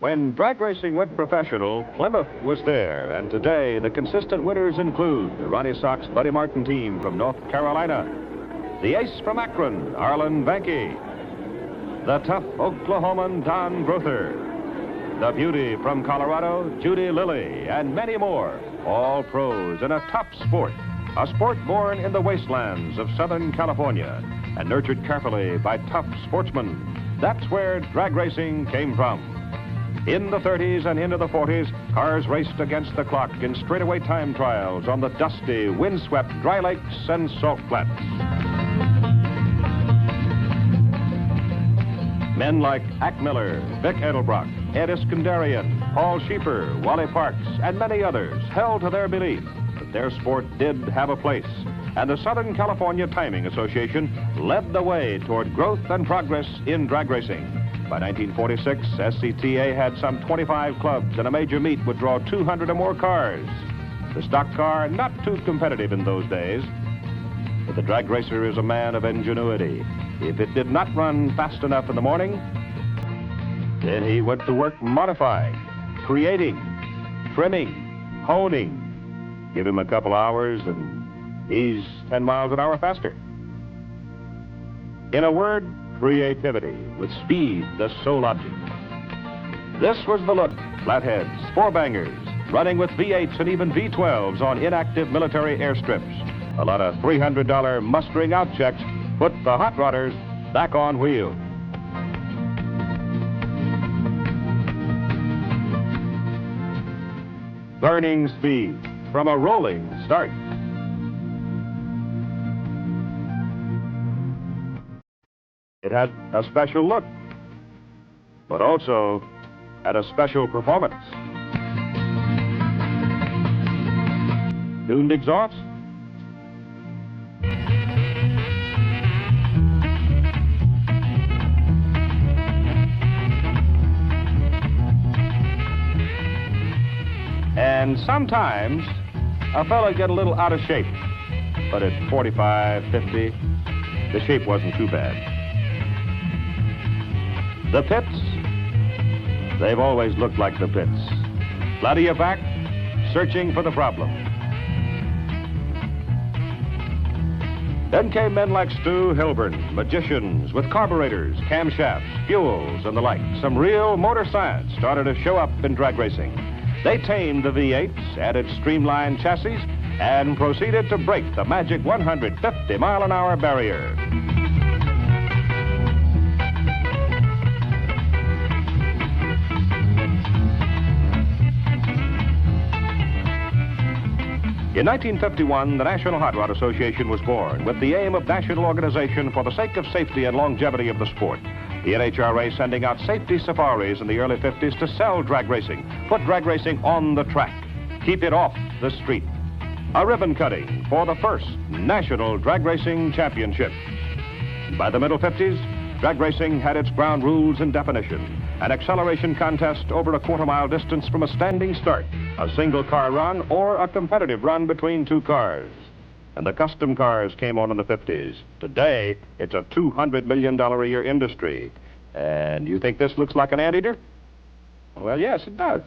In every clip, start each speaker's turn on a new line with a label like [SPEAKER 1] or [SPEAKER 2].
[SPEAKER 1] When drag racing went professional, Plymouth was there, and today the consistent winners include the Ronnie Sox Buddy Martin team from North Carolina, the ace from Akron, Arlen Vanke, the tough Oklahoman Don Grother, the beauty from Colorado, Judy Lilly, and many more, all pros in a top sport, a sport born in the wastelands of Southern California and nurtured carefully by tough sportsmen. That's where drag racing came from. In the 30s and into the 40s, cars raced against the clock in straightaway time trials on the dusty, windswept dry lakes and salt flats. Men like Ack Miller, Vic Edelbrock, Ed Iskandarian, Paul Schieffer, Wally Parks, and many others held to their belief that their sport did have a place, and the Southern California Timing Association led the way toward growth and progress in drag racing. By 1946, SCTA had some 25 clubs, and a major meet would draw 200 or more cars. The stock car, not too competitive in those days, but the drag racer is a man of ingenuity. If it did not run fast enough in the morning, then he went to work modifying, creating, trimming, honing. Give him a couple hours and he's 10 miles an hour faster. In a word, creativity, with speed the sole object. This was the look: flatheads, four-bangers, running with V8s and even V12s on inactive military airstrips. A lot of $300 mustering out checks put the hot rodders back on wheels. Burning speed from a rolling start. It had a special look, but also had a special performance. Tuned exhaust, and sometimes a fella get a little out of shape, but at 45, 50, the shape wasn't too bad. The pits, they've always looked like the pits. Flat of your back, searching for the problem. Then came men like Stu Hilburn, magicians with carburetors, camshafts, fuels, and the like. Some real motor science started to show up in drag racing. They tamed the V8s, added streamlined chassis, and proceeded to break the magic 150-mile-an-hour barrier. In 1951, the National Hot Rod Association was born with the aim of national organization for the sake of safety and longevity of the sport. The NHRA sending out safety safaris in the early 50s to sell drag racing, put drag racing on the track, keep it off the street. A ribbon cutting for the first National Drag Racing Championship. By the middle 50s, drag racing had its ground rules and definition. An acceleration contest over a quarter-mile distance from a standing start, a single-car run, or a competitive run between two cars. And the custom cars came on in the 50s. Today, it's a $200 million a year industry. And you think this looks like an anteater? Well, yes, it does,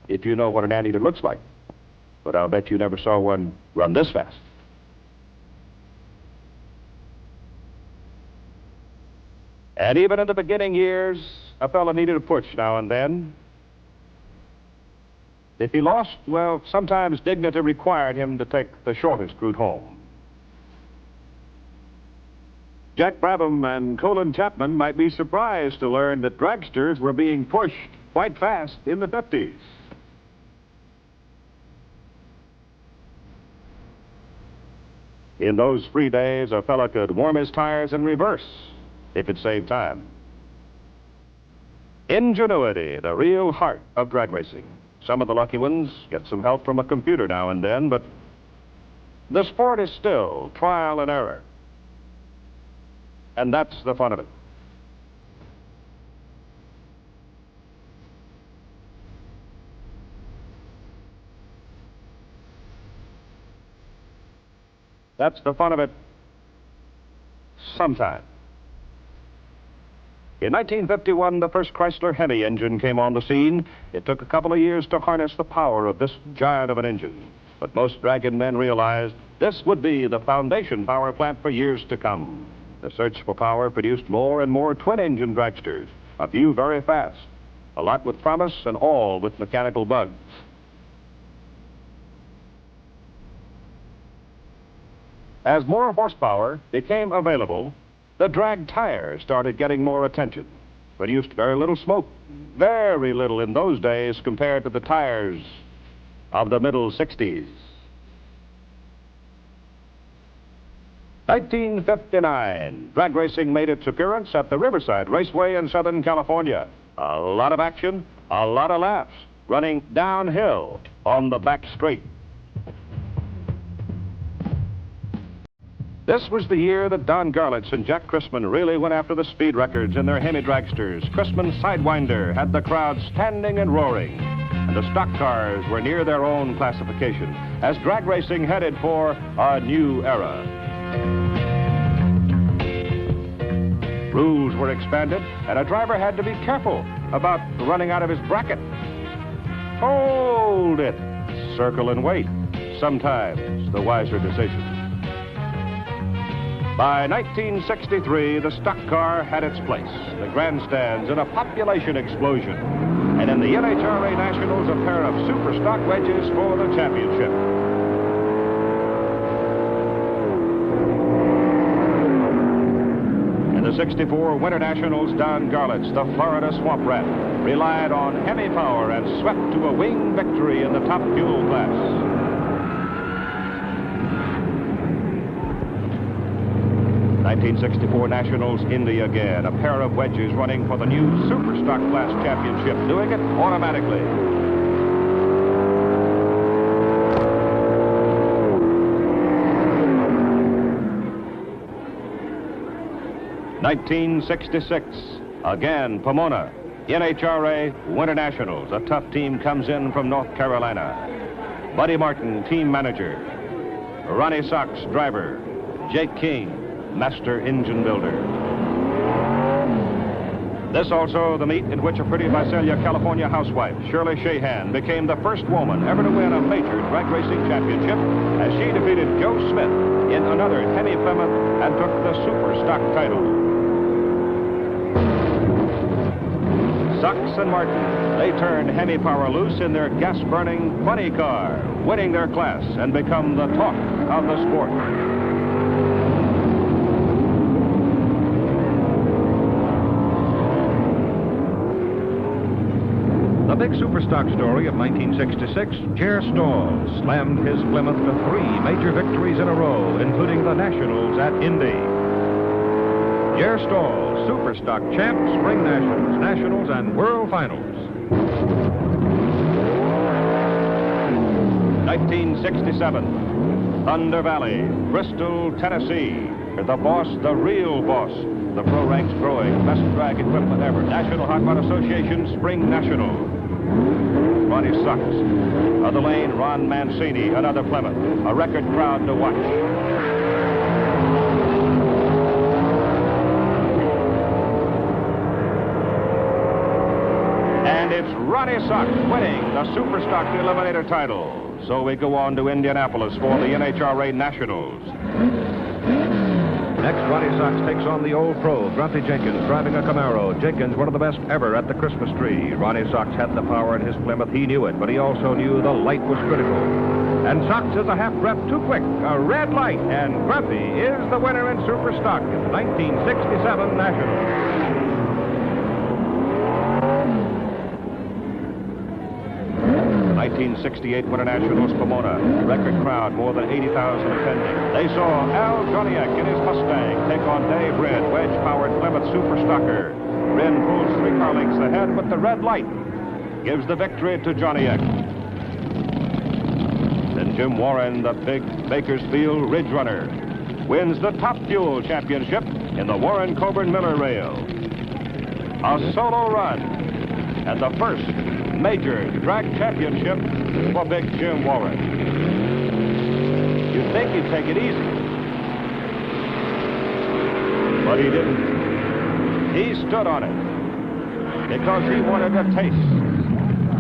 [SPEAKER 1] if you know what an anteater looks like. But I'll bet you never saw one run this fast. And even in the beginning years, a fella needed a push now and then. If he lost, well, sometimes dignity required him to take the shortest route home. Jack Brabham and Colin Chapman might be surprised to learn that dragsters were being pushed quite fast in the 50s. In those free days, a fella could warm his tires in reverse if it saved time. Ingenuity, the real heart of drag racing. Some of the lucky ones get some help from a computer now and then, but the sport is still trial and error. And that's the fun of it. That's the fun of it sometime. In 1951, the first Chrysler Hemi engine came on the scene. It took a couple of years to harness the power of this giant of an engine. But most Dragon men realized this would be the foundation power plant for years to come. The search for power produced more and more twin-engine dragsters, a few very fast, a lot with promise, and all with mechanical bugs. As more horsepower became available, the drag tire started getting more attention. Produced very little smoke, very little in those days compared to the tires of the middle 60s. 1959, drag racing made its appearance at the Riverside Raceway in Southern California. A lot of action, a lot of laughs, running downhill on the back straight. This was the year that Don Garlits and Jack Chrisman really went after the speed records in their Hemi dragsters. Chrisman's Sidewinder had the crowd standing and roaring, and the stock cars were near their own classification as drag racing headed for a new era. Rules were expanded, and a driver had to be careful about running out of his bracket. Hold it! Circle and wait. Sometimes the wiser decision. By 1963, the stock car had its place, the grandstands, and a population explosion. And in the NHRA Nationals, a pair of super stock wedges for the championship. In the '64 Winter Nationals, Don Garlits, the Florida Swamp Rat, relied on Hemi power and swept to a wing victory in the top fuel class. 1964 Nationals, Indy again. A pair of wedges running for the new Super Stock Class Championship, doing it automatically. (1966) Again, Pomona. NHRA Winter Nationals. A tough team comes in from North Carolina. Buddy Martin, team manager. Ronnie Sox, driver. Jake King, master engine builder. This also the meet in which a pretty Visalia, California housewife, Shirley Shahan, became the first woman ever to win a major drag racing championship as she defeated Joe Smith in another Hemi Plymouth and took the Super Stock title. Sox and Martin, they turned Hemi power loose in their gas-burning funny car, winning their class and become the talk of the sport. The big Superstock story of 1966, Jer Stahl slammed his Plymouth to 3 major victories in a row, including the Nationals at Indy. Jer Stahl, Superstock champ, Spring Nationals, Nationals, and World Finals. 1967, Thunder Valley, Bristol, Tennessee. The boss, the real boss. The pro ranks growing, best drag equipment ever. National Hot Rod Association Spring National. Ronnie Sox. Other lane, Ron Mancini, another Plymouth. A record crowd to watch. And it's Ronnie Sox winning the Superstock Eliminator title. So we go on to Indianapolis for the NHRA Nationals. Next, Ronnie Sox takes on the old pro, Grumpy Jenkins, driving a Camaro. Jenkins, one of the best ever at the Christmas tree. Ronnie Sox had the power in his Plymouth. He knew it, but he also knew the light was critical. And Sox is a half breath too quick. A red light, and Grumpy is the winner in Super Stock in the 1967 Nationals. 1968 Winter Nationals, Pomona. Record crowd, more than 80,000 attending. They saw Al Joniak in his Mustang take on Dave Wren, wedge-powered Plymouth Super Stocker. Wren pulls 3 car lengths ahead, but the red light gives the victory to Joniak. Then Jim Warren, the big Bakersfield Ridge Runner, wins the Top Fuel Championship in the Warren Coburn Miller rail. A solo run and the first major drag championship for Big Jim Warren. You'd think he'd take it easy, but he didn't. He stood on it because he wanted to taste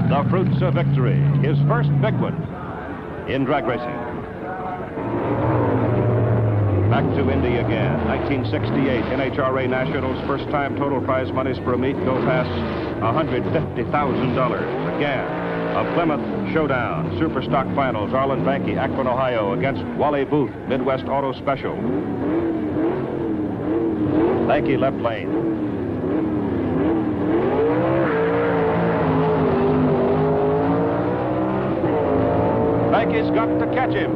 [SPEAKER 1] the fruits of victory, his first big one in drag racing. Back to Indy again. 1968 NHRA Nationals. First time total prize monies for a meet go past $150,000. Again, a Plymouth showdown. Superstock finals. Arlen Banky, Akron, Ohio, against Wally Booth, Midwest Auto Special. Banky left lane. Banky's got to catch him.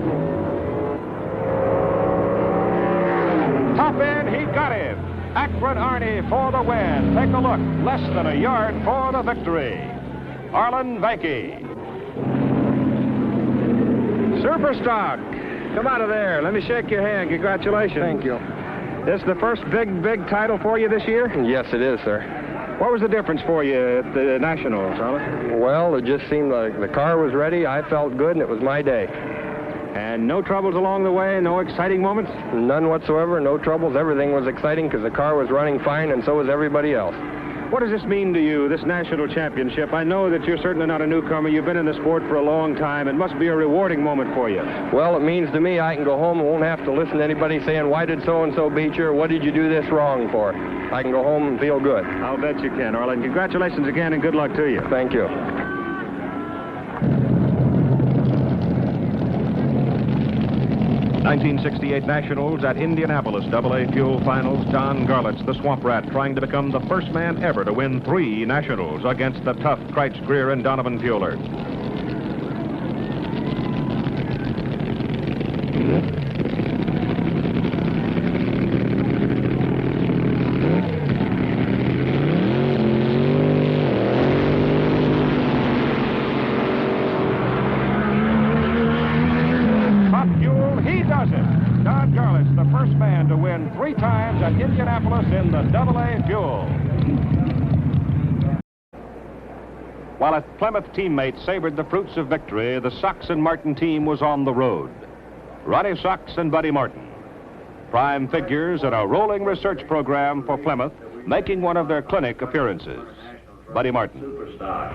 [SPEAKER 1] Top end, he got him. Akron Arnie for the win. Take a look. Less than a yard for the victory. Arlen Banky. Superstock. Come out of there. Let me shake your hand. Congratulations.
[SPEAKER 2] Thank you.
[SPEAKER 1] This the first big title for you this year?
[SPEAKER 2] Yes, it is, sir.
[SPEAKER 1] What was the difference for you at the Nationals, Arlen?
[SPEAKER 2] Well, it just seemed like the car was ready. I felt good, and it was my day.
[SPEAKER 1] And no troubles along the way? No exciting moments?
[SPEAKER 2] None whatsoever, no troubles. Everything was exciting because the car was running fine, and so was everybody else.
[SPEAKER 1] What does this mean to you, this national championship? I know that you're certainly not a newcomer. You've been in the sport for a long time. It must be a rewarding moment for you.
[SPEAKER 2] Well, it means to me I can go home and won't have to listen to anybody saying, why did so-and-so beat you, or what did you do this wrong for? I can go home and feel good.
[SPEAKER 1] I'll bet you can, Arlen. Congratulations again, and good luck to you.
[SPEAKER 2] Thank you.
[SPEAKER 1] 1968 Nationals at Indianapolis AA Fuel Finals. John Garlitz, the Swamp Rat, trying to become the first man ever to win 3 Nationals against the tough Kreitz, Greer, and Donovan Fueller. John Garlitz, the first man to win 3 times at Indianapolis in the AA Fuel. While a Plymouth teammate savored the fruits of victory, the Sox and Martin team was on the road. Ronnie Sox and Buddy Martin, prime figures in a rolling research program for Plymouth, making one of their clinic appearances. Buddy Martin.
[SPEAKER 3] Superstock.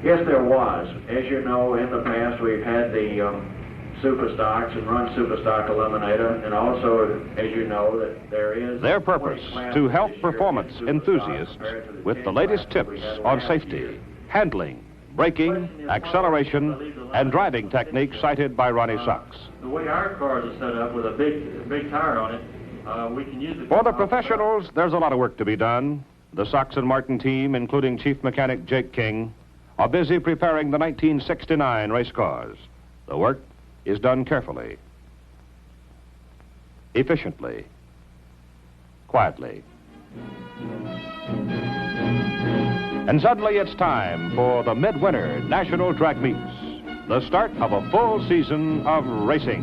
[SPEAKER 3] Yes, there was. As you know, in the past we've had the Superstocks and run Superstock Eliminator, and also, as you know, that there is...
[SPEAKER 1] Their purpose, to help performance enthusiasts with the latest tips on safety, handling, braking, acceleration, and driving techniques cited by Ronnie Sox.
[SPEAKER 3] The way our cars are set up with a big tire on it, we can use it...
[SPEAKER 1] For the professionals, there's a lot of work to be done. The Sox and Martin team, including Chief Mechanic Jake King, are busy preparing the 1969 race cars. The work is done carefully, efficiently, quietly. And suddenly it's time for the midwinter national drag meets, the start of a full season of racing.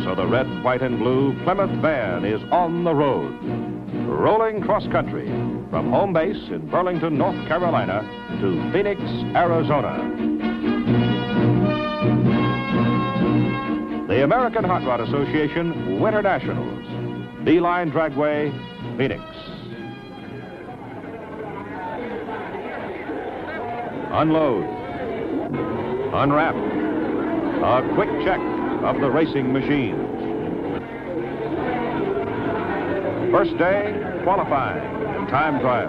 [SPEAKER 1] So the red, white, and blue Plymouth van is on the road, rolling cross-country from home base in Burlington, North Carolina to Phoenix, Arizona. The American Hot Rod Association Winter Nationals, Beeline Dragway, Phoenix. Unload, unwrap, a quick check of the racing machine. First day, qualifying and time trial.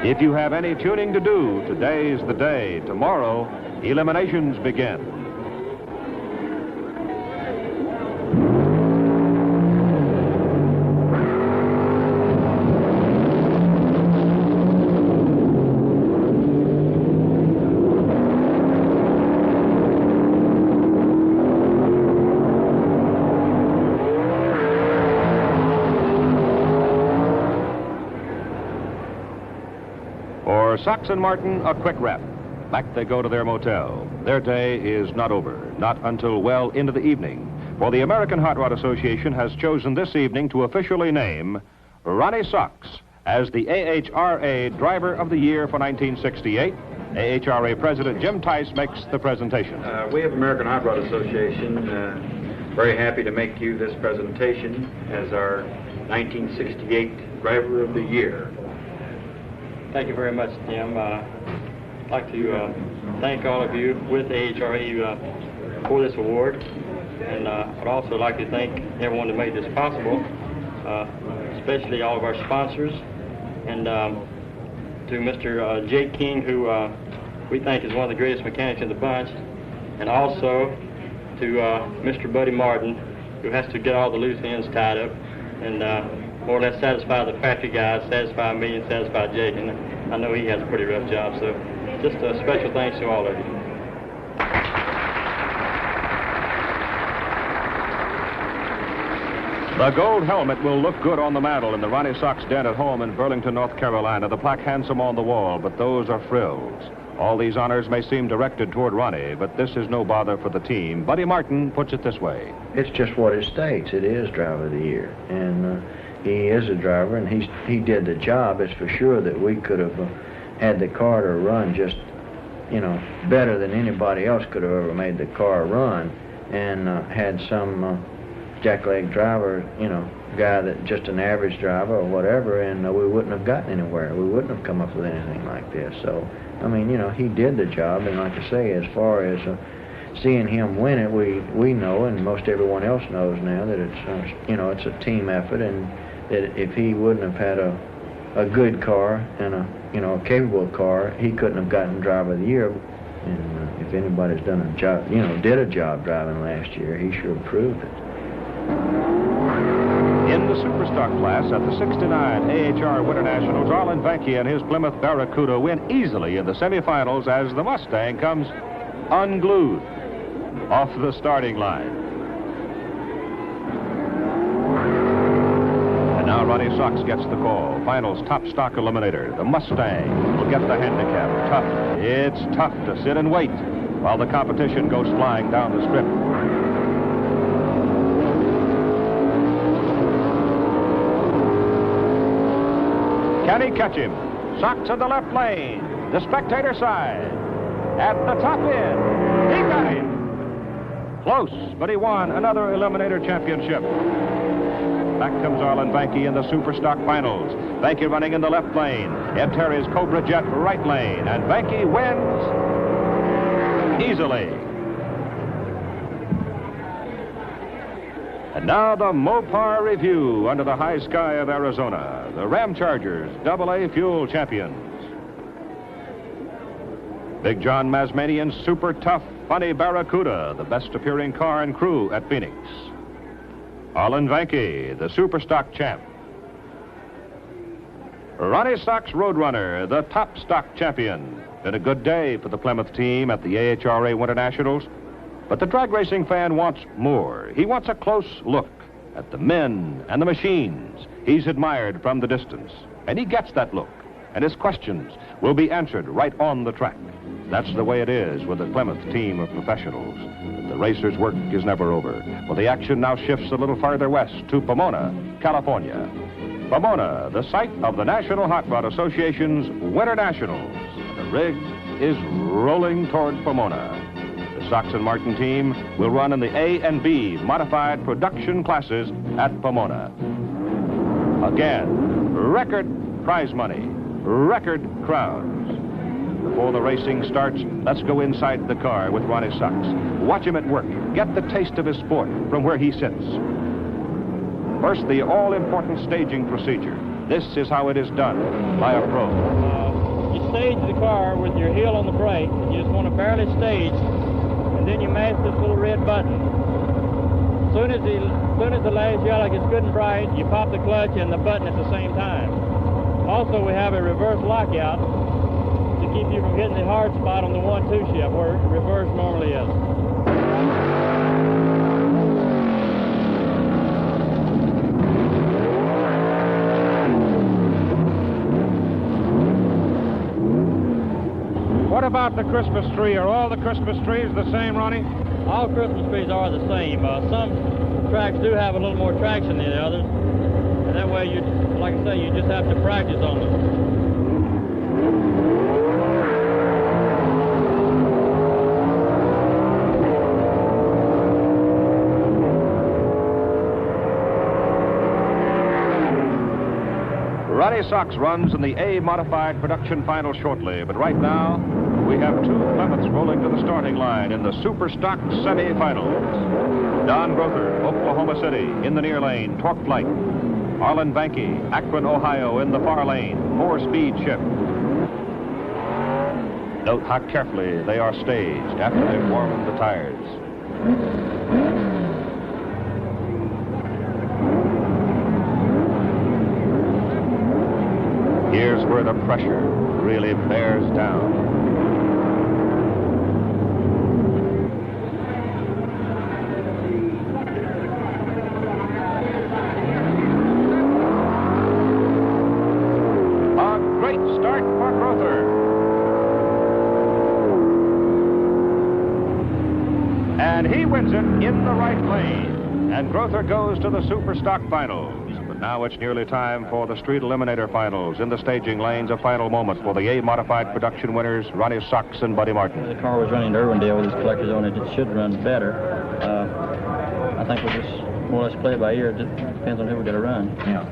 [SPEAKER 1] If you have any tuning to do, today's the day. Tomorrow, eliminations begin. For Sox and Martin, a quick wrap. Back they go to their motel. Their day is not over, not until well into the evening. For the American Hot Rod Association has chosen this evening to officially name Ronnie Sox as the AHRA Driver of the Year for 1968. AHRA President Jim Tice makes the presentation.
[SPEAKER 4] We of American Hot Rod Association very happy to make you this presentation as our 1968 Driver of the Year.
[SPEAKER 5] Thank you very much, Tim. I'd like to thank all of you with the NHRA for this award, and I'd also like to thank everyone that made this possible, especially all of our sponsors, and to Mr. Jake King, who we think is one of the greatest mechanics in the bunch, and also to Mr. Buddy Martin, who has to get all the loose ends tied up and more or less satisfy the factory guys, satisfy me, and satisfy Jake. And I know he has a pretty rough job, so just a special thanks to all of you.
[SPEAKER 1] The gold helmet will look good on the mantle in the Ronnie Sox den at home in Burlington, North Carolina. The plaque handsome on the wall, but those are frills. All these honors may seem directed toward Ronnie, but this is no bother for the team. Buddy Martin puts it this way.
[SPEAKER 6] It's just what it states. It is Driver of the Year, and he is a driver, and he did the job. It's for sure that we could have had the car to run just, you know, better than anybody else could have ever made the car run, and had some jackleg driver, you know, guy that just an average driver or whatever, and we wouldn't have gotten anywhere. We wouldn't have come up with anything like this. So, I mean, you know, he did the job, and like I say, as far as seeing him win it, we know, and most everyone else knows now, that it's, you know, it's a team effort, and that if he wouldn't have had a good car and a capable car, he couldn't have gotten Driver of the Year. And if anybody's done a job, you know, did a job driving last year, he sure proved it.
[SPEAKER 1] In the Superstock class at the 69 AHR Winter Nationals, Arlen Vanke and his Plymouth Barracuda win easily in the semifinals as the Mustang comes unglued off the starting line. And now Ronnie Sox gets the call. Finals top stock eliminator. The Mustang will get the handicap. Tough. It's tough to sit and wait while the competition goes flying down the strip. Can he catch him? Sox in the left lane. The spectator side. At the top end. He got him. Close, but he won another Eliminator Championship. Back comes Arlen Vanke in the Superstock Finals. Vanke running in the left lane. Ed Terry's Cobra Jet right lane. And Vanke wins easily. And now the Mopar Review under the high sky of Arizona. The Ram Chargers, AA fuel champions. Big John Mazmanian's super tough, funny Barracuda, the best appearing car and crew at Phoenix. Arlen Vanke, the Superstock champ. Ronnie Sox Roadrunner, the top stock champion. Been a good day for the Plymouth team at the AHRA Winter Nationals. But the drag racing fan wants more. He wants a close look at the men and the machines he's admired from the distance. And he gets that look, and his questions will be answered right on the track. That's the way it is with the Plymouth team of professionals. The racer's work is never over. Well, the action now shifts a little farther west to Pomona, California. Pomona, the site of the National Hot Rod Association's Winter Nationals. The rig is rolling toward Pomona. The Sox and Martin team will run in the A and B modified production classes at Pomona. Again, record prize money, record crowds. Before the racing starts, let's go inside the car with Ronnie Sox. Watch him at work. Get the taste of his sport from where he sits. First, the all-important staging procedure. This is how it is done by a pro.
[SPEAKER 5] You stage the car with your heel on the brake. You just want to barely stage, and then you mash this little red button. As soon as the last yellow gets good and bright, you pop the clutch and the button at the same time. Also, we have a reverse lockout to keep you from hitting the hard spot on the 1-2 shift where reverse normally is.
[SPEAKER 7] What about the Christmas tree? Are all the Christmas trees the same, Ronnie?
[SPEAKER 5] All Christmas trees are the same. Some tracks do have a little more traction than the others. And that way, you, like I say, you just have to practice on them.
[SPEAKER 1] Ronnie Sox runs in the A modified production final shortly, but right now we have two Plymouths rolling to the starting line in the Super Stock semifinals. Don Grother, Oklahoma City, in the near lane, torque flight. Arlen Banky, Akron, Ohio, in the far lane, 4-speed shift. Note how carefully they are staged after they've warmed the tires. Here's where the pressure really bears down. A great start for Grother. And he wins it in the right lane. And Grother goes to the Super Stock Finals. Now it's nearly time for the Street Eliminator Finals. In the staging lanes, a final moment for the A-modified production winners, Ronnie Sox and Buddy Martin.
[SPEAKER 5] The car was running to Irwindale with his collectors on it. It should run better. I think we'll just more or less play it by ear. It just depends on who we're going to run.
[SPEAKER 6] Yeah.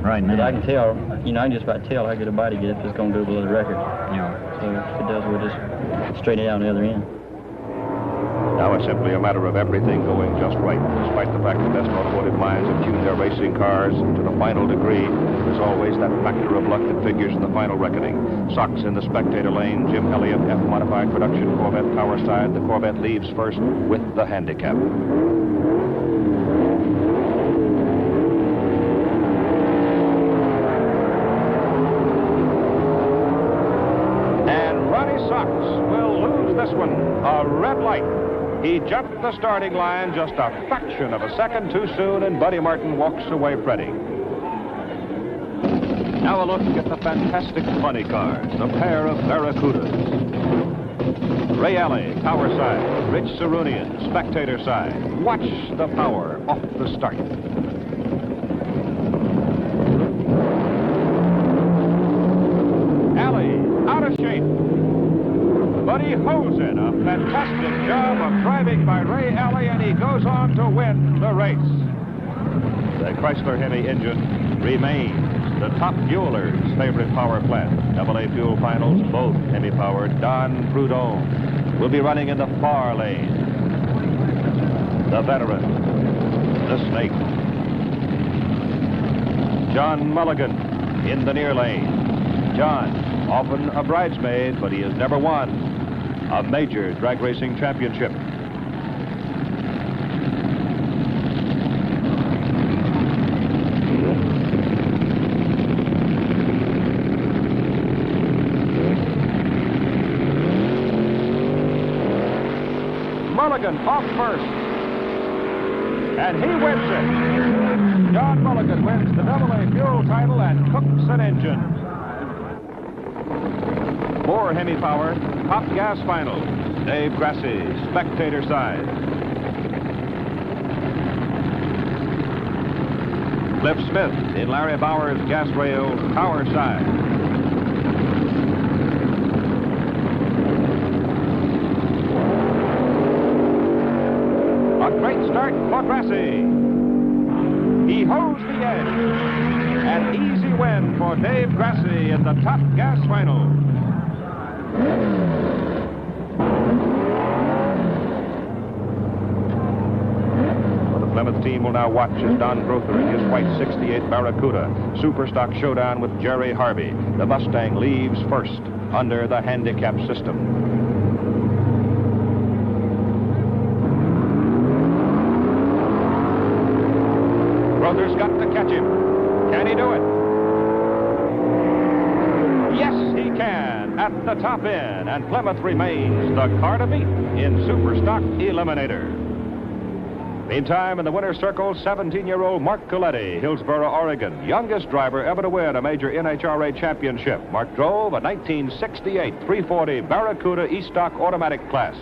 [SPEAKER 6] Right now.
[SPEAKER 5] But I can tell, you know, I can just about tell how good a body get if it's going to go below the record.
[SPEAKER 6] Yeah.
[SPEAKER 5] So if it does, we'll just straighten it out on the other end.
[SPEAKER 1] Now it's simply a matter of everything going just right. Despite the fact the best automotive minds have tuned their racing cars to the final degree, there's always that factor of luck that figures in the final reckoning. Sox in the spectator lane, Jim Elliott, F-modified production Corvette power side. The Corvette leaves first with the handicap. And Ronnie Sox will lose this one. A red light. He jumped the starting line just a fraction of a second too soon, and Buddy Martin walks away fretting. Now a look at the fantastic funny cars, a pair of Barracudas. Ray Alley, power side. Rich Sarunian, spectator side. Watch the power off the start. Alley, out of shape. Buddy Hosen, a fantastic job of driving by Ray Alley, and he goes on to win the race. The Chrysler Hemi engine remains the top fueler's favorite power plant. AA fuel finals, both Hemi-powered. Don Prudhomme will be running in the far lane. The veteran, the snake. John Mulligan in the near lane. John, often a bridesmaid, but he has never won a major drag racing championship. Mulligan off first, and he wins it. John Mulligan wins the AA fuel title and cooks an engine. More Hemi power, top gas final. Dave Grassi, spectator side. Cliff Smith in Larry Bauer's gas rail power side. A great start for Grassi. He holds the edge. An easy win for Dave Grassi in the top gas final. Well, the Plymouth team will now watch as Don Grother in his white 68 Barracuda Super Stock showdown with Jerry Harvey. The Mustang leaves first under the handicap system. Grother's got to catch him. Can he do it? Yes, he can at the top end, and Plymouth remains the car to beat in Super Stock Eliminator. Meantime, in the winner's circle, 17-year-old Mark Coletti, Hillsboro, Oregon, youngest driver ever to win a major NHRA championship. Mark drove a 1968 340 Barracuda E-Stock automatic class.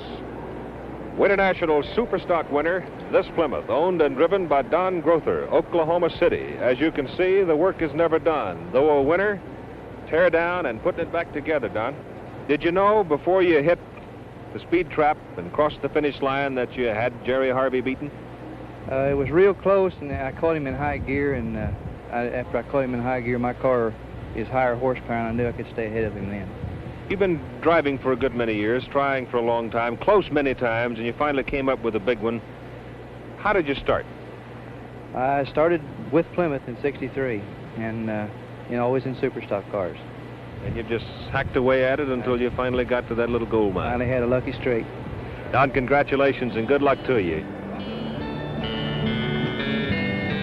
[SPEAKER 1] International Super Stock winner, this Plymouth, owned and driven by Don Grother, Oklahoma City. As you can see, the work is never done. Though a winner, tear down and putting it back together, Don. Did you know before you hit the speed trap and crossed the finish line that you had Jerry Harvey beaten?
[SPEAKER 8] It was real close, and I caught him in high gear, and after I caught him in high gear, my car is higher horsepower, and I knew I could stay ahead of him then.
[SPEAKER 1] You've been driving for a good many years, trying for a long time, close many times, and you finally came up with a big one. How did you start?
[SPEAKER 8] I started with Plymouth in '63, and always in super stock cars.
[SPEAKER 1] And you just hacked away at it until you finally got to that little gold mine.
[SPEAKER 8] Finally had a lucky streak.
[SPEAKER 1] Don, congratulations and good luck to you.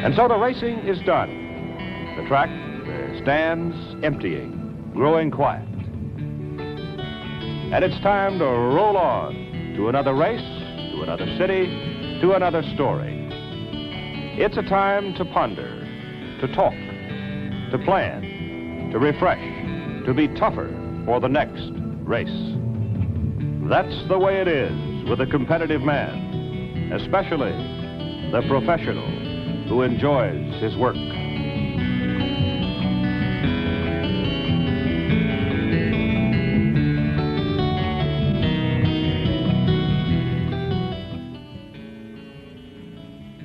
[SPEAKER 1] And so the racing is done. The track stands emptying, growing quiet. And it's time to roll on to another race, to another city, to another story. It's a time to ponder, to talk, to plan, to refresh, to be tougher for the next race. That's the way it is with a competitive man, especially the professional who enjoys his work.